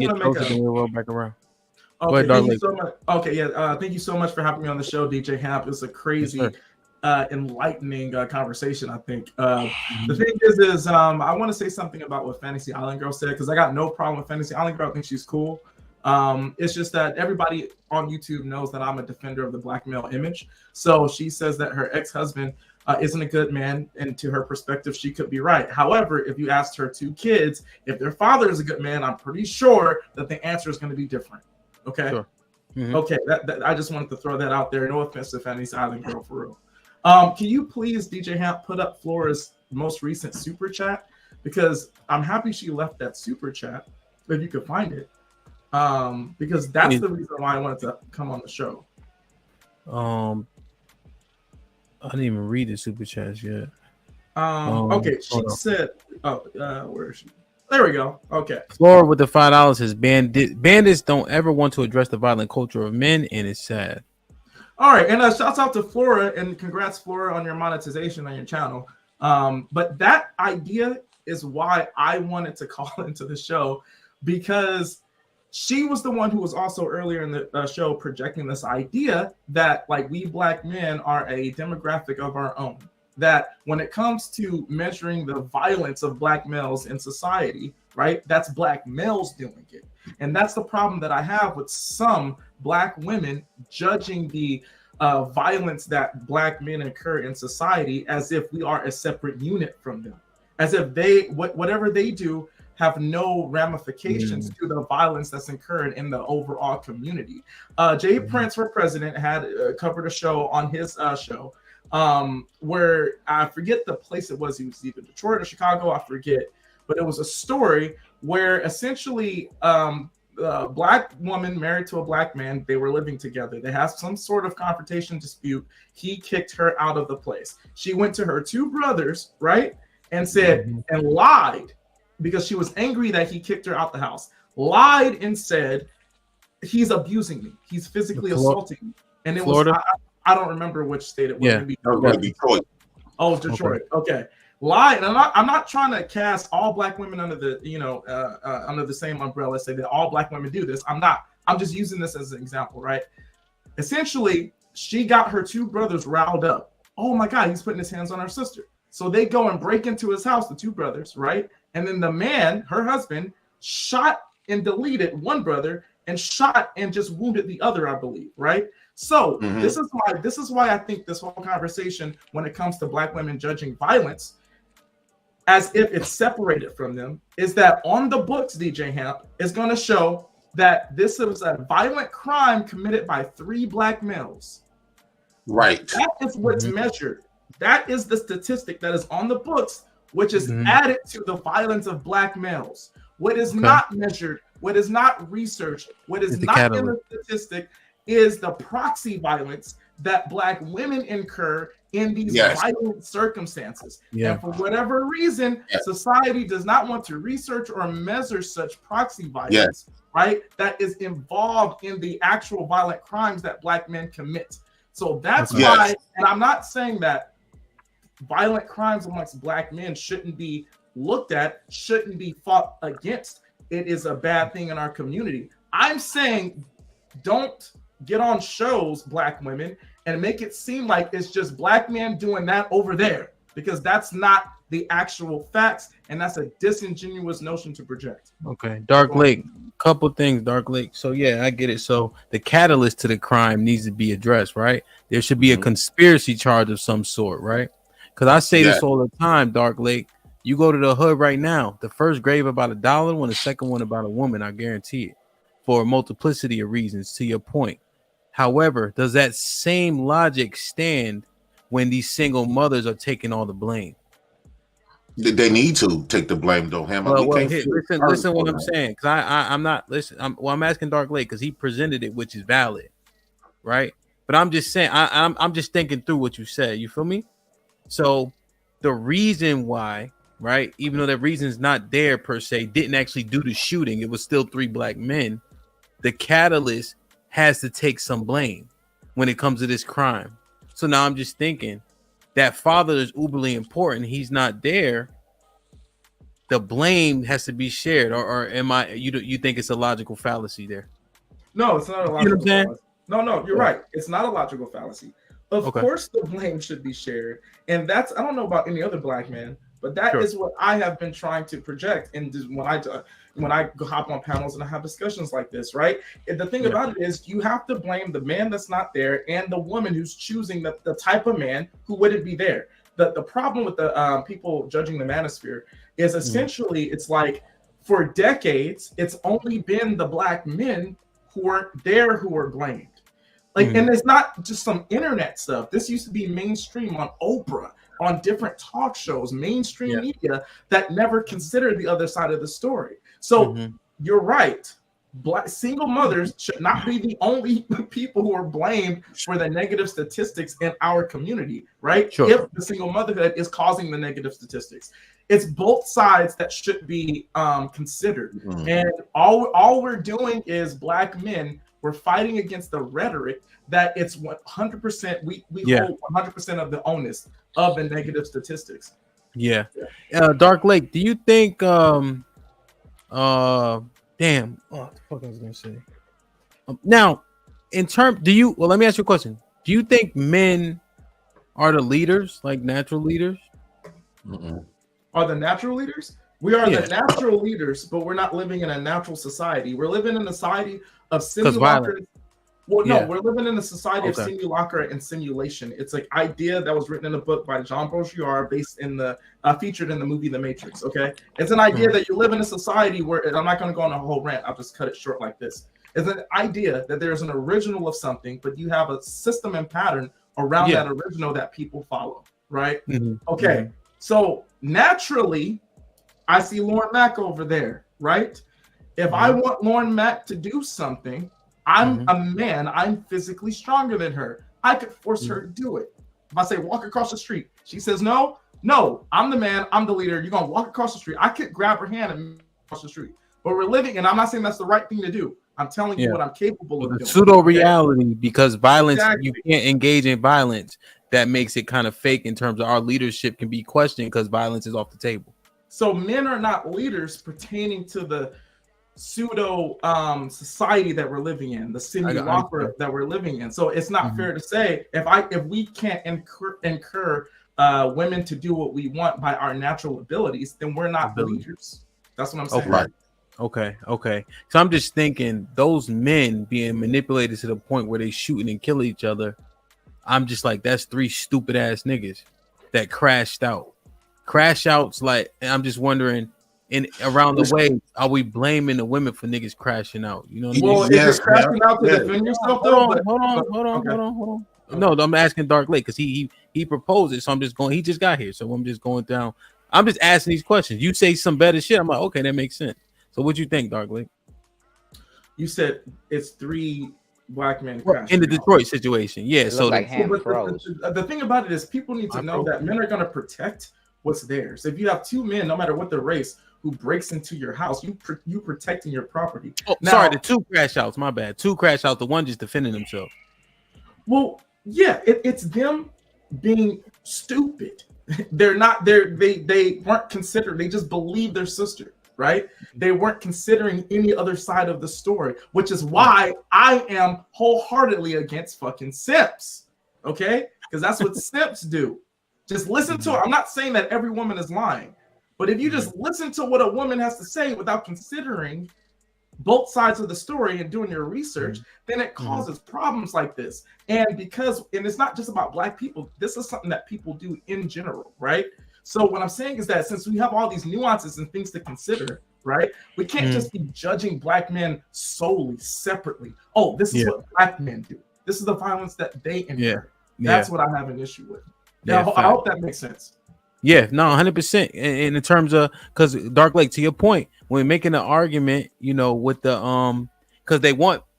get closer, then we'll roll back around. Okay, thank you so much. Okay, yeah, thank you so much for having me on the show, DJ Hamp. It's a crazy, enlightening conversation. I think the thing is, I want to say something about what Fantasy Island Girl said because I got no problem with Fantasy Island Girl. I think she's cool. It's just that everybody on YouTube knows that I'm a defender of the black male image. So she says that her ex-husband isn't a good man, and to her perspective, she could be right. However, if you asked her two kids if their father is a good man, I'm pretty sure that the answer is going to be different. Okay. Sure. Okay. That I just wanted to throw that out there. No offense to Fanny's Island Girl for real. Can you please, DJ Hamp, put up Flora's most recent super chat? Because I'm happy she left that super chat, if you could find it. Because that's the reason why I wanted to come on the show. I didn't even read the super chats yet. Okay, she said, where is she? There we go. Okay. Flora with the $5 says bandits don't ever want to address the violent culture of men, and it's sad. All right, and shouts out to Flora, and congrats, Flora, on your monetization on your channel. But that idea is why I wanted to call into the show, because she was the one who was also earlier in the show projecting this idea that like we black men are a demographic of our own. That when it comes to measuring the violence of black males in society, right, that's black males doing it. And that's the problem that I have with some black women judging the violence that black men incur in society as if we are a separate unit from them, as if they, whatever they do, have no ramifications to the violence that's incurred in the overall community. Jay Prince for President had covered a show on his show where I forget the place it was. He was either Detroit or Chicago, I forget, but it was a story where essentially a black woman married to a black man, they were living together. They had some sort of confrontation dispute. He kicked her out of the place. She went to her two brothers, right, and said and lied because she was angry that he kicked her out the house. Lied and said, he's abusing me. He's physically assaulting me. And it Florida? Was I don't remember which state it was. Yeah, Detroit. Oh, Detroit. Okay. Lie, and I'm not trying to cast all black women under the under the same umbrella, say that all black women do this. I'm not. I'm just using this as an example, right? Essentially, she got her two brothers riled up. Oh my God, he's putting his hands on our sister. So they go and break into his house, the two brothers, right? And then the man, her husband, shot and deleted one brother and shot and just wounded the other, I believe, right? So this is why I think this whole conversation, when it comes to black women judging violence as if it's separated from them, is that on the books, DJ Hamp is going to show that this is a violent crime committed by 3 black males. Right. That is what's measured. That is the statistic that is on the books, which is added to the violence of black males. What is not measured, what is not researched, what is not in the statistic is the proxy violence that black women incur in these violent circumstances. And for whatever reason, society does not want to research or measure such proxy violence, right? That is involved in the actual violent crimes that black men commit. So that's why, and I'm not saying that violent crimes amongst black men shouldn't be looked at, shouldn't be fought against. It is a bad thing in our community. I'm saying don't get on shows, black women, and make it seem like it's just black men doing that over there, because that's not the actual facts, and that's a disingenuous notion to project. Okay, Dark Lake, couple things, Dark Lake. So yeah, I get it. So the catalyst to the crime needs to be addressed, right? There should be a conspiracy charge of some sort, right? Because I say this all the time, Dark Lake. You go to the hood right now, the first grave about $1 one, the second one about a woman, I guarantee it, for a multiplicity of reasons, to your point. However, does that same logic stand when these single mothers are taking all the blame? They need to take the blame, though. Listen what I'm saying, because I'm not listening. I'm asking Dark Lake because he presented it, which is valid, right? But I'm just saying, I'm just thinking through what you said. You feel me? So the reason why, right, even though that reason is not there per se, didn't actually do the shooting, it was still 3 black men. The catalyst has to take some blame when it comes to this crime. So now I'm just thinking that father is uberly important. He's not there. the blame has to be shared, or am I? You think it's a logical fallacy there? No, it's not a logical fallacy. No, you're right. It's not a logical fallacy. Of course, the blame should be shared, and that's I don't know about any other black man, but that is what I have been trying to project. And when I hop on panels and I have discussions like this, right? And the thing about it is, you have to blame the man that's not there and the woman who's choosing the type of man who wouldn't be there. The problem with the people judging the manosphere is essentially it's like for decades it's only been the black men who weren't there who were blamed. Like, and it's not just some internet stuff. This used to be mainstream on Oprah, on different talk shows, mainstream media that never considered the other side of the story. So you're right. Black single mothers should not be the only people who are blamed for the negative statistics in our community, right? If the single motherhood is causing the negative statistics, it's both sides that should be considered. And all we're doing is black men. We're fighting against the rhetoric that it's 100%. We hold 100% of the onus of the negative statistics. Dark Lake, do you think? Damn. Oh, what the fuck I was gonna say. Now, let me ask you a question. Do you think men are the leaders, like natural leaders? Are the natural leaders? We are the natural leaders, but we're not living in a natural society. We're living in a society of simulacra. Well, no, we're living in a society of simulacra and simulation. It's like idea that was written in a book by Jean Baudrillard, based in the featured in the movie The Matrix. Okay, it's an idea that you live in a society where, and I'm not going to go on a whole rant. I'll just cut it short like this. It's an idea that there's an original of something, but you have a system and pattern around that original that people follow. Right? Okay, so naturally, I see Lauren Mack over there. Right? If I want Lauren Mack to do something, I'm a man. I'm physically stronger than her. I could force her to do it. If I say walk across the street, she says no. I'm the man. I'm the leader. You're gonna walk across the street. I could grab her hand and cross the street. But we're living, and I'm not saying that's the right thing to do. I'm telling you what I'm capable of doing. Pseudo reality, because violence, you can't engage in violence. That makes it kind of fake in terms of our leadership can be questioned because violence is off the table. So men are not leaders pertaining to the pseudo society that we're living in, the simulacra that we're living in. So it's not fair to say if we can't incur women to do what we want by our natural abilities, then we're not the leaders. That's what I'm saying. Okay. So I'm just thinking those men being manipulated to the point where they shooting and killing each other. I'm just like, that's three stupid ass niggas that crashed out. Crash outs, like, and I'm just wondering. Around the way, are we blaming the women for niggas crashing out? You know what I mean? Well, if you're crashing out to defend yourself, hold on. No, I'm asking Dark Lake because he proposed it, so I'm just going. He just got here, so I'm just going down. I'm just asking these questions. You say some better shit, I'm like, okay, that makes sense. So what you think, Dark Lake? You said it's three black men crashing in the Detroit situation. Yeah. So like the thing about it is, people need to know that men are going to protect what's theirs. If you have two men, no matter what their race, who breaks into your house, you protecting your property. Oh, now, sorry, the two crash outs. My bad. Two crash outs. The one just defending himself. Well, yeah, it's them being stupid. They weren't considered. They just believe their sister, right? They weren't considering any other side of the story, which is why I am wholeheartedly against fucking simps. Okay, because that's what simps do. Just listen to it. I'm not saying that every woman is lying. But if you just listen to what a woman has to say without considering both sides of the story and doing your research, then it causes problems like this. And it's not just about black people, this is something that people do in general, right? So what I'm saying is that since we have all these nuances and things to consider, right? We can't just be judging black men solely, separately. Oh, this is what black men do. This is the violence that they endure. That's what I have an issue with. I hope that makes sense. Yeah, no, 100%. And in terms of, because Dark Lake, to your point, when making an argument, you know, with the because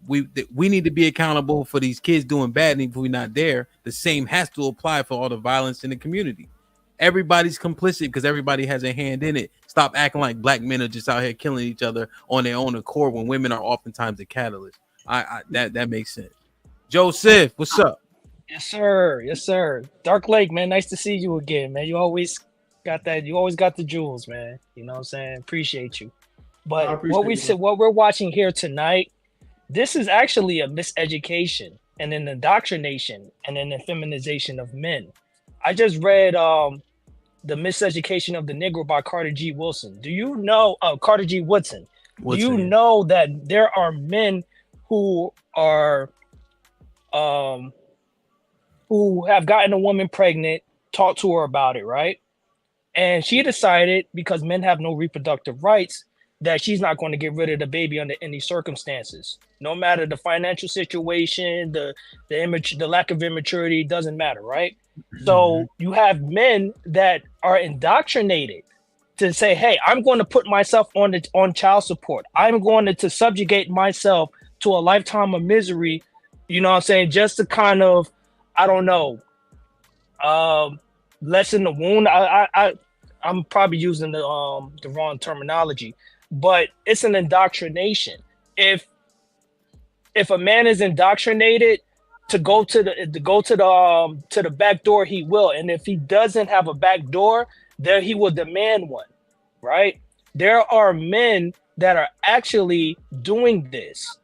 we need to be accountable for these kids doing bad, and if we're not there, the same has to apply for all the violence in the community. Everybody's complicit because everybody has a hand in it. Stop acting like black men are just out here killing each other on their own accord when women are oftentimes the catalyst. That makes sense. Joseph, what's up? Yes, sir. Dark Lake, man. Nice to see you again, man. You always Got that. You always got the jewels, man. You know what I'm saying? Appreciate you. I But what appreciate we you, said, bro. what we're watching here tonight, this is actually a miseducation and an indoctrination and an effeminization of men. I just read The Miseducation of the Negro by Carter G. Wilson. Do you know Carter G. Woodson? Do you Yeah. know that there are men who are who have gotten a woman pregnant, talked to her about it, right? And she decided, because men have no reproductive rights, that she's not going to get rid of the baby under any circumstances. No matter the financial situation, the lack of immaturity, doesn't matter, right? So you have men that are indoctrinated to say, "Hey, I'm going to put myself on child support. I'm going to subjugate myself to a lifetime of misery." You know what I'm saying? Just to kind of, I don't know, lessen the wound. I'm probably using the wrong terminology, but it's an indoctrination. If a man is indoctrinated to go to the back door, he will. And if he doesn't have a back door, there he will demand one, right? There are men that are actually doing this.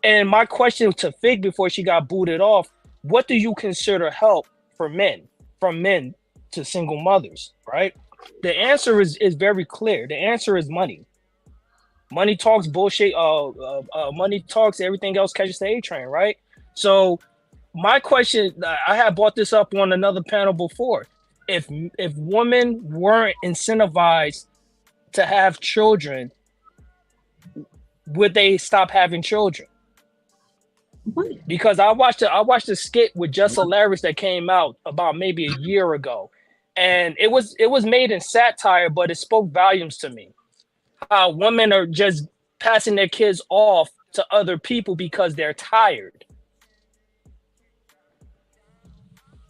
And my question to Fig before she got booted off, what do you consider help for men, from men to single mothers, right? The answer is very clear. The answer is money. Money talks bullshit. Money talks. Everything else catches the A train, right? So my question, I had brought this up on another panel before. If women weren't incentivized to have children, would they stop having children? Because I watched a skit with Just Hilarious that came out about maybe a year ago, and it was made in satire, but it spoke volumes to me. How women are just passing their kids off to other people because they're tired.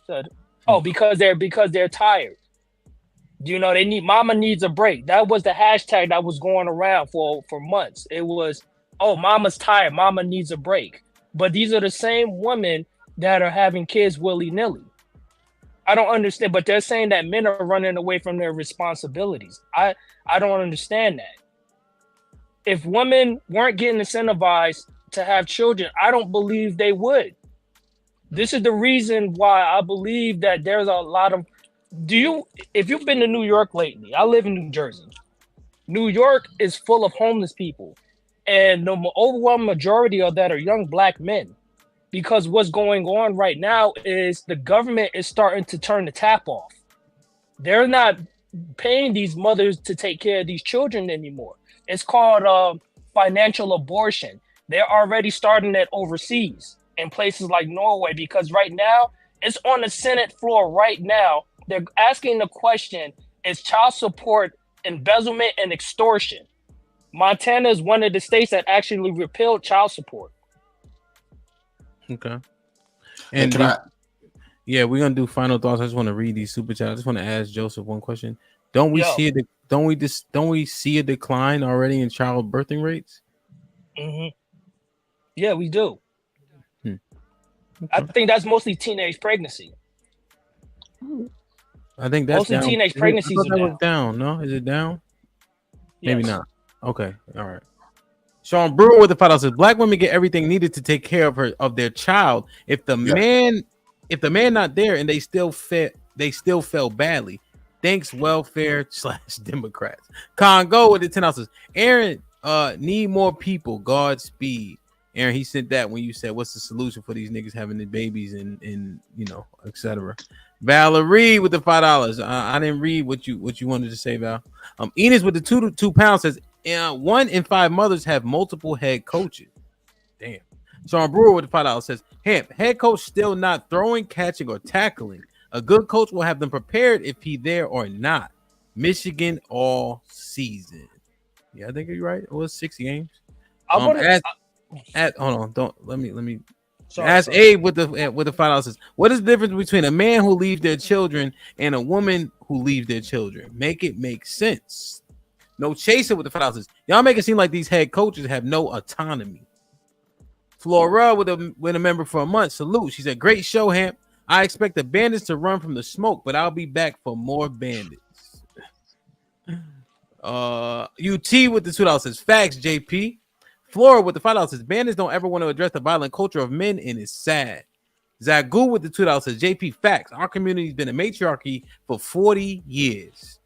Said, oh, because they're tired. You know, mama needs a break. That was the hashtag that was going around for months. It was, oh, mama's tired, mama needs a break. But these are the same women that are having kids willy-nilly. I don't understand, but they're saying that men are running away from their responsibilities. I don't understand that. If women weren't getting incentivized to have children, I don't believe they would. This is the reason why I believe that there's a lot of, if you've been to New York lately, I live in New Jersey. New York is full of homeless people. And the overwhelming majority of that are young black men, because what's going on right now is the government is starting to turn the tap off. They're not paying these mothers to take care of these children anymore. It's called financial abortion. They're already starting that overseas in places like Norway, because right now it's on the Senate floor right now. They're asking the question, is child support embezzlement and extortion? Montana is one of the states that actually repealed child support. Okay. And yeah, we're gonna do final thoughts. I just want to read these super chats. I just want to ask Joseph one question. Don't we see a decline already in child birthing rates? Mm-hmm. Yeah, we do. Okay. I think that's mostly teenage pregnancy. I think that's mostly down. Teenage pregnancies that was down. No, is it down? Maybe not. Okay, all right. Sean Brewer with the $5 says black women get everything needed to take care of their child. If the man not there and they still fell badly. Thanks, welfare / Democrats. Congo with the $10. Aaron, need more people. Godspeed. Aaron, he sent that when you said, what's the solution for these niggas having the babies and you know, etc. Valerie with the $5. I didn't read what you wanted to say, Val. Enos with the 2 pounds says 1 in 5 mothers have multiple head coaches. Damn. Sean Brewer with the $5 says, head coach still not throwing, catching, or tackling. A good coach will have them prepared if he there or not. Michigan all season. Yeah, I think you're right. It was 6 games. Hold on. Don't let me. Ask Abe with the $5 says, what is the difference between a man who leaves their children and a woman who leaves their children? Make it make sense. No Chaser with the $5 says, y'all make it seem like these head coaches have no autonomy. Flora with a member for a month. Salute. She said, great show, Hamp. I expect the bandits to run from the smoke, but I'll be back for more bandits. UT with the $2 says facts. JP. Flora with the $5 says bandits don't ever want to address the violent culture of men, and it's sad. Zagu with the $2 says JP facts. Our community's been a matriarchy for 40 years.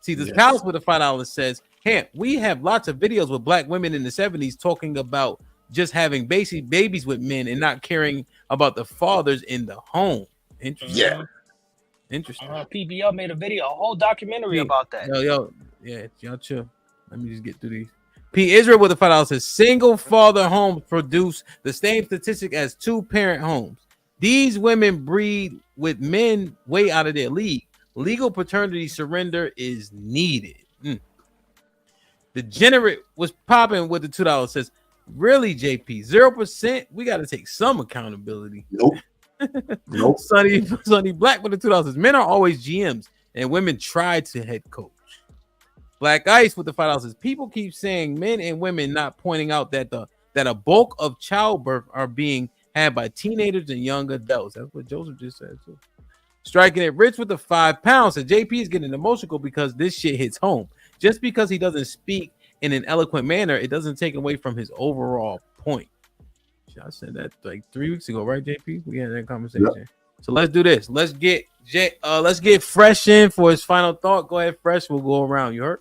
See, this Palace with the $5 says, hey, we have lots of videos with black women in the 70s talking about just having basic babies with men and not caring about the fathers in the home. Interesting. Interesting. PBL made a video, a whole documentary about that. Y'all chill. Let me just get through these. P. Israel with the $5 says single father homes produce the same statistic as 2-parent homes. These women breed with men way out of their league. Legal paternity surrender is needed. Degenerate was popping with the $2 says, really, JP, 0%? We got to take some accountability. Nope. Sonny Black with the $2 says, men are always GMs and women try to head coach. Black Ice with the $5 says, people keep saying men and women, not pointing out that a bulk of childbirth are being had by teenagers and young adults. That's what Joseph just said too. Striking it rich with the £5 said, JP is getting emotional because this shit hits home. Just because he doesn't speak in an eloquent manner, it doesn't take away from his overall point. I said that like 3 weeks ago, right, JP? We had that conversation. Yep. So let's do this. Let's get Fresh in for his final thought. Go ahead, Fresh. We'll go around. You heard?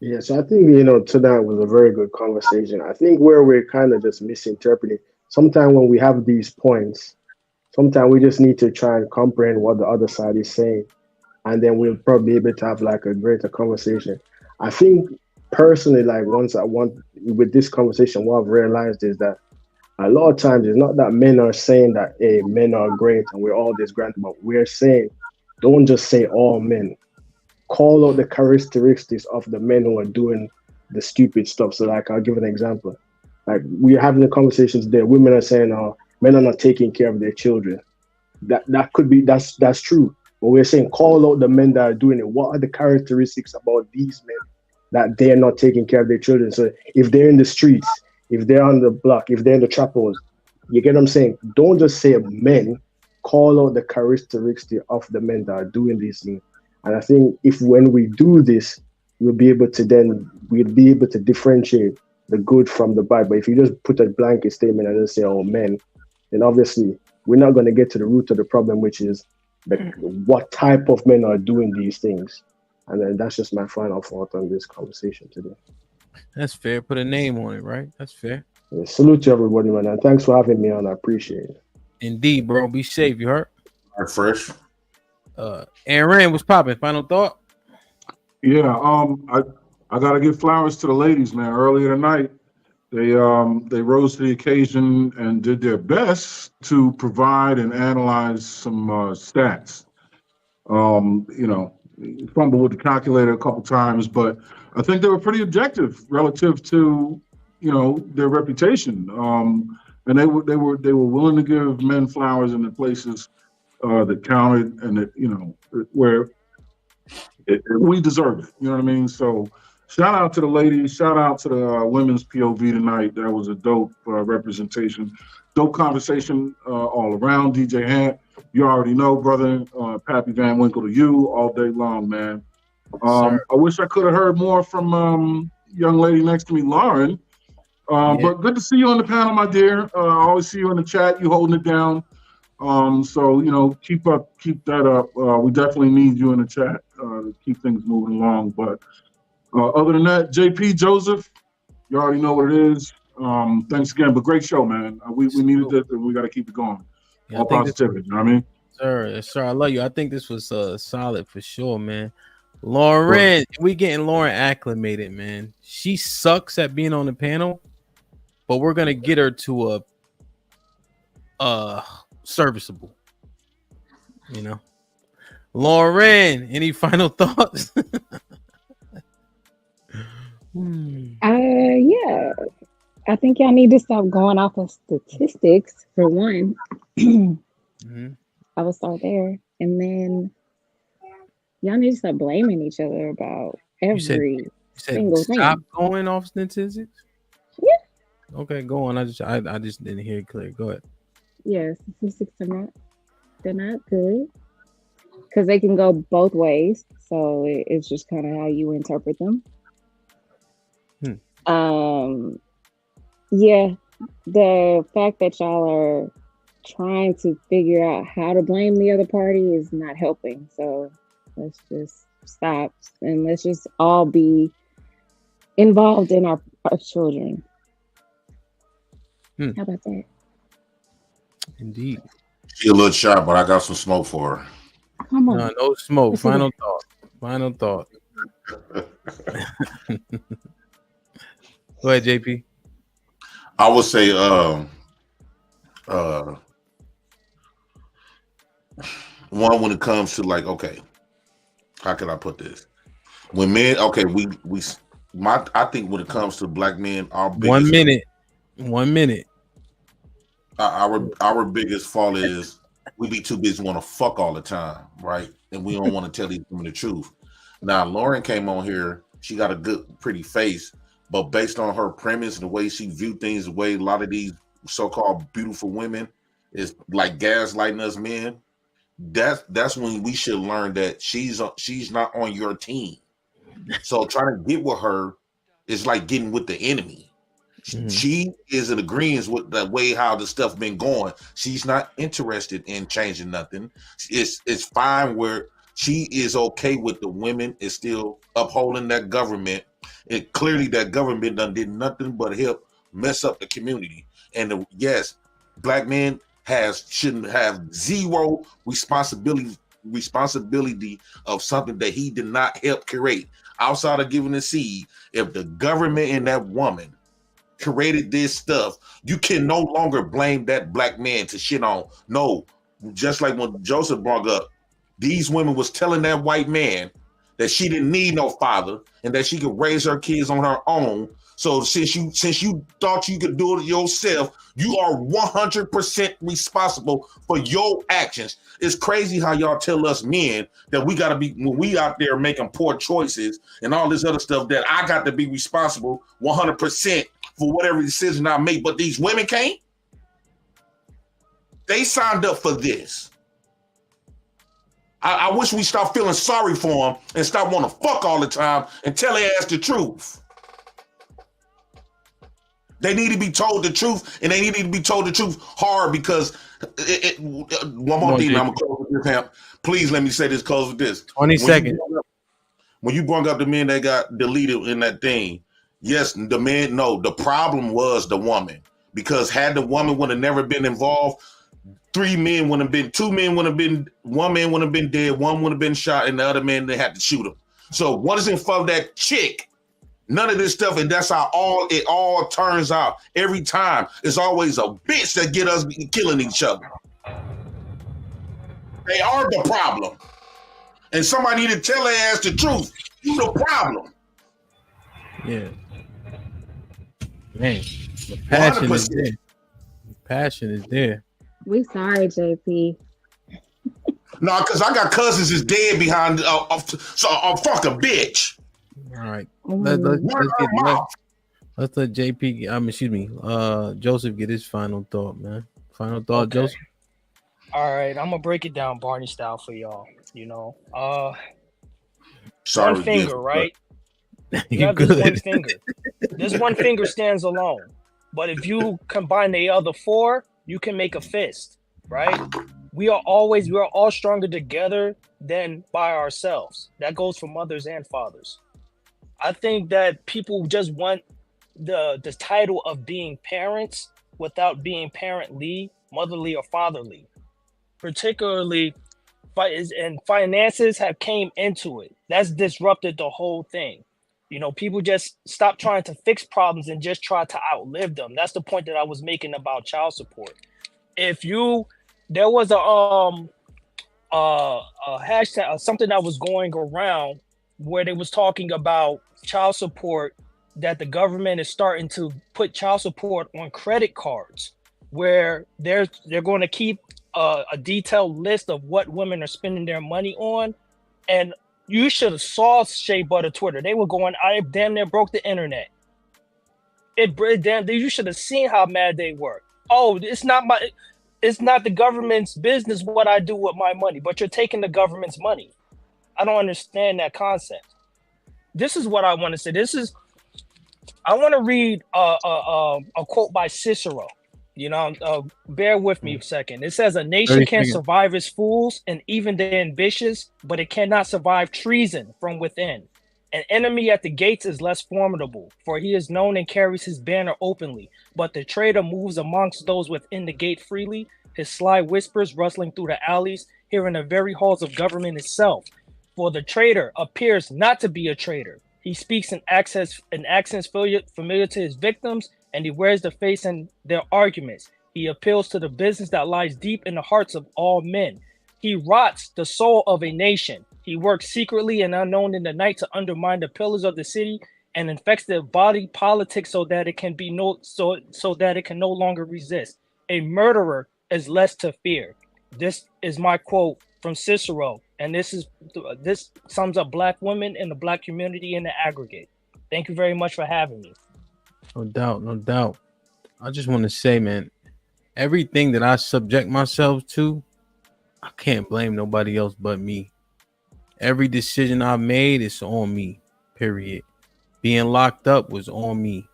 Yeah, so I think, tonight was a very good conversation. I think where we're kind of just misinterpreting, sometimes when we have these points, sometimes we just need to try and comprehend what the other side is saying. And then we'll probably be able to have like a greater conversation. I think personally, like with this conversation, what I've realized is that a lot of times it's not that men are saying that, hey, men are great and we're all this grand, but we're saying, don't just say all men. Call out the characteristics of the men who are doing the stupid stuff. So like, I'll give an example. Like we're having a conversation today. Women are saying, oh, men are not taking care of their children. That could be, that's true. But we're saying, call out the men that are doing it. What are the characteristics about these men that they're not taking care of their children? So if they're in the streets, if they're on the block, if they're in the trap house, you get what I'm saying? Don't just say men, call out the characteristics of the men that are doing these things. And I think when we do this, we'll be able to differentiate the good from the bad. But if you just put a blanket statement and just say, oh, men, then obviously we're not going to get to the root of the problem, which is what type of men are doing these things. And then that's just my final thought on this conversation today. That's fair. Put a name on it, right? That's fair. Yeah, salute to everybody, man. And thanks for having me on. I appreciate it. Indeed, bro. Be safe. You heard? All right, Fresh. Aaron, what's popping? Final thought? Yeah, I gotta give flowers to the ladies, man. Earlier tonight, they rose to the occasion and did their best to provide and analyze some stats. Fumbled with the calculator a couple times, but I think they were pretty objective relative to their reputation. And they were willing to give men flowers in the places that counted, and that where we deserve it. You know what I mean? So shout out to the ladies. Shout out to the women's POV tonight. That was a dope representation, dope conversation all around. DJ Hant, you already know, brother. Pappy Van Winkle to you all day long, man. I wish I could have heard more from young lady next to me, Lauren. But good to see you on the panel, my dear. I always see you in the chat. You holding it down. So keep that up. We definitely need you in the chat to keep things moving along. But other than that, JP, Joseph, you already know what it is. Thanks again, but great show, man. We needed this, and we got to keep it going. Yeah, all positivity. You know what I mean? Sir, I love you. I think this was solid for sure, man. Lauren, we getting Lauren acclimated, man. She sucks at being on the panel, but we're gonna get her to a serviceable. Lauren, any final thoughts? Yeah. I think y'all need to stop going off of statistics for one. I will start there. And then y'all need to stop blaming each other about every single thing. Stop going off statistics? Yeah. Okay, go on. I just didn't hear it clear. Go ahead. Yes, statistics are they're not good. because they can go both ways. So it's just kind of how you interpret them. Yeah, the fact that y'all are trying to figure out how to blame the other party is not helping. So let's just stop and let's just all be involved in our children. How about that? Indeed. She a little shy, but I got some smoke for her. Come on. No smoke. Final thought. Final thought. Go ahead, JP. I would say one, when it comes to like, okay, how can I put this? When men, okay, I think when it comes to black men, our biggest 1 minute. Our biggest fault is we be too busy want to fuck all the time, right? And we don't want to tell these women the truth. Now, Lauren came on here. She got a good, pretty face, but based on her premise and the way she viewed things, the way a lot of these so-called beautiful women is like gaslighting us men. That's when we should learn that she's not on your team. So trying to get with her is like getting with the enemy. She is in agreement with the way how the stuff been going. She's not interested in changing nothing. It's fine where she is okay with the women is still upholding that government. And clearly that government done did nothing but help mess up the community. And yes, black men shouldn't have zero responsibility of something that he did not help create. Outside of giving a seed, if the government and that woman created this stuff, you can no longer blame that black man to shit on. No, just like when Joseph brought up, these women was telling that white man that she didn't need no father and that she could raise her kids on her own. So since you thought you could do it yourself, you are 100% responsible for your actions. It's crazy how y'all tell us men that we gotta be, when we out there making poor choices and all this other stuff, that I got to be responsible 100% for whatever decision I make, but these women can't. They signed up for this. I wish we stop feeling sorry for them and stop wanting to fuck all the time and tell their ass the truth. They need to be told the truth, and they need to be told the truth hard, because one more thing, I'm gonna close with this, Hamp. Please let me say this, close with this. 20 seconds. When you brought up the men that got deleted in that thing, yes, the man, no, the problem was the woman. Because had the woman would have never been involved, 3 men would have been, 2 men would have been, 1 man would have been dead, 1 would have been shot, and the other man, they had to shoot him. So what is in front of that chick? None of this stuff, and that's how it all turns out. Every time, it's always a bitch that get us killing each other. They are the problem. And somebody need to tell their ass the truth. You the problem. Yeah. Man, the passion 100%. Is there. The passion is there. We sorry, JP. No, because I got cousins is dead behind so I'm fucking bitch. All right. Let's let JP, Joseph get his final thought, man. Final thought, okay. Joseph. All right, I'm gonna break it down Barney style for y'all. Sorry, one finger, right? You have this one finger. This one finger stands alone. But if you combine the other 4, you can make a fist, right? We are all stronger together than by ourselves. That goes for mothers and fathers. I think that people just want the title of being parents without being parently, motherly, or fatherly. Particularly, and finances have came into it. That's disrupted the whole thing. People just stop trying to fix problems and just try to outlive them. That's the point that I was making about child support. There was a hashtag, something that was going around where they was talking about child support, that the government is starting to put child support on credit cards, where they're going to keep a detailed list of what women are spending their money on. And you should have saw Shea Butter Twitter. They were going, I damn near broke the internet. You should have seen how mad they were. Oh, it's not my. it's not the government's business what I do with my money, but you're taking the government's money. I don't understand that concept. This is what I want to say. I want to read a quote by Cicero. Bear with me a second. It says, "A nation can survive its fools and even the ambitious, but it cannot survive treason from within. An enemy at the gates is less formidable, for he is known and carries his banner openly. But the traitor moves amongst those within the gate freely, his sly whispers rustling through the alleys, here in the very halls of government itself. For the traitor appears not to be a traitor. He speaks in accents familiar to his victims, and he wears the face in their arguments. He appeals to the business that lies deep in the hearts of all men. He rots the soul of a nation. He works secretly and unknown in the night to undermine the pillars of the city and infects the body politic so that it can no longer resist. A murderer is less to fear." This is my quote from Cicero, and this sums up Black women and the Black community in the aggregate. Thank you very much for having me. No doubt. I just want to say, man, everything that I subject myself to, I can't blame nobody else but me. Every decision I made is on me, period. Being locked up was on me.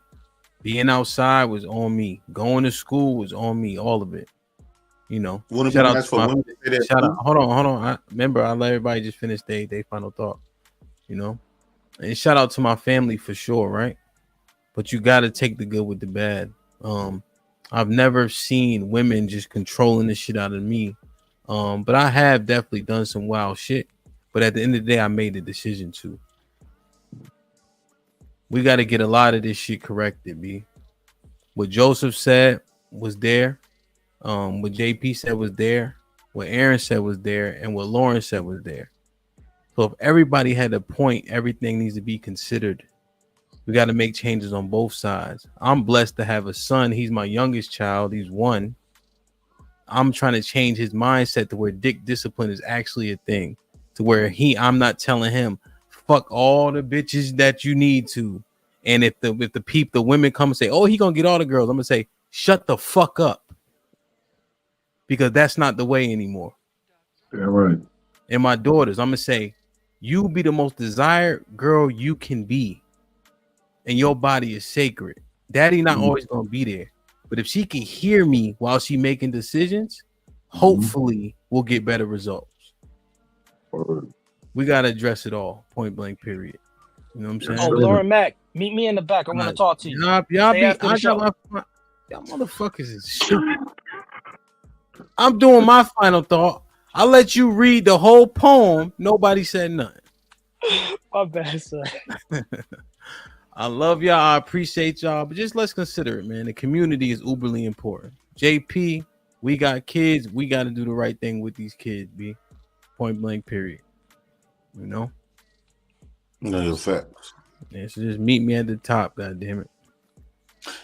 Being outside was on me. Going to school was on me. All of it. Shout out to my hold on. Remember, I let everybody just finish their final thought. And shout out to my family for sure, right? But you got to take the good with the bad. I've never seen women just controlling the shit out of me. But I have definitely done some wild shit. But at the end of the day, I made the decision to. We got to get a lot of this shit corrected, B. What Joseph said was there. What JP said was there. What Aaron said was there. And what Lauren said was there. So if everybody had a point, everything needs to be considered. We got to make changes on both sides. I'm blessed to have a son. He's my youngest child. He's 1. I'm trying to change his mindset to where dick discipline is actually a thing. To where I'm not telling him, fuck all the bitches that you need to. And if the women come and say, oh, he gonna get all the girls, I'm gonna say, shut the fuck up. Because that's not the way anymore. Yeah, right. And my daughters, I'm gonna say, you be the most desired girl you can be. And your body is sacred. Daddy not always gonna be there. But if she can hear me while she making decisions, hopefully we'll get better results. We gotta address it all, point blank, period. You know what I'm saying? Oh, Lauren Mack, meet me in the back. I want to talk to you. Y'all motherfuckers is stupid. I'm doing my final thought. I let you read the whole poem. Nobody said nothing. My bad, son. I love y'all. I appreciate y'all. But just let's consider it, man. The community is uberly important. JP, we got kids. We got to do the right thing with these kids, B. Point blank, period. No, facts. Yeah, so just meet me at the top, God damn it.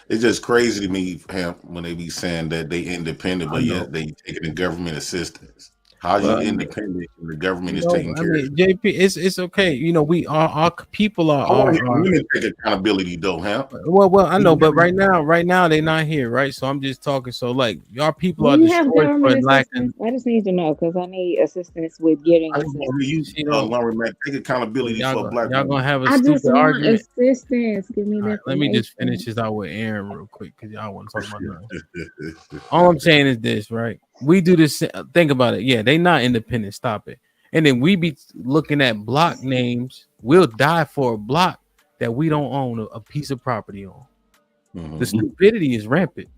It's just crazy to me, when they be saying that they independent, but yet they taking the government assistance. How you independent and the government is taking care of you? JP, it's okay. We our people are women take accountability though, huh? Well, I know, but right now they're not here, right? So I'm just talking. So like our people are destroyed for lacking. I just need to know because I need assistance with getting assistance. Lauren Mack, take accountability for black y'all people. gonna have a I stupid just want argument. assistance. Give me that. Let me just finish this out with Aaron real quick because y'all want to talk about that. All I'm saying is this, right? We do this. Think about it. Yeah, they not independent. Stop it. And then we be looking at block names. We'll die for a block that we don't own a piece of property on. The stupidity is rampant.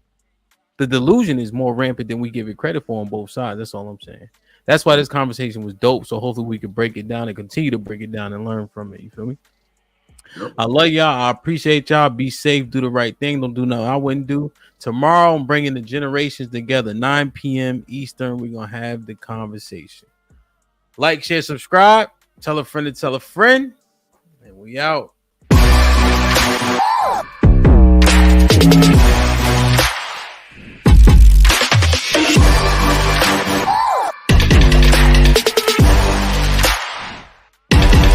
The delusion is more rampant than we give it credit for on both sides. That's all I'm saying. That's why this conversation was dope. So hopefully we can break it down and continue to break it down and learn from it. You feel me? Yep. I love y'all. I appreciate y'all. Be safe. Do the right thing. Don't do nothing I wouldn't do. Tomorrow, I'm bringing the generations together. 9 p.m. Eastern. We're going to have the conversation. Like, share, subscribe. Tell a friend to tell a friend. And we out.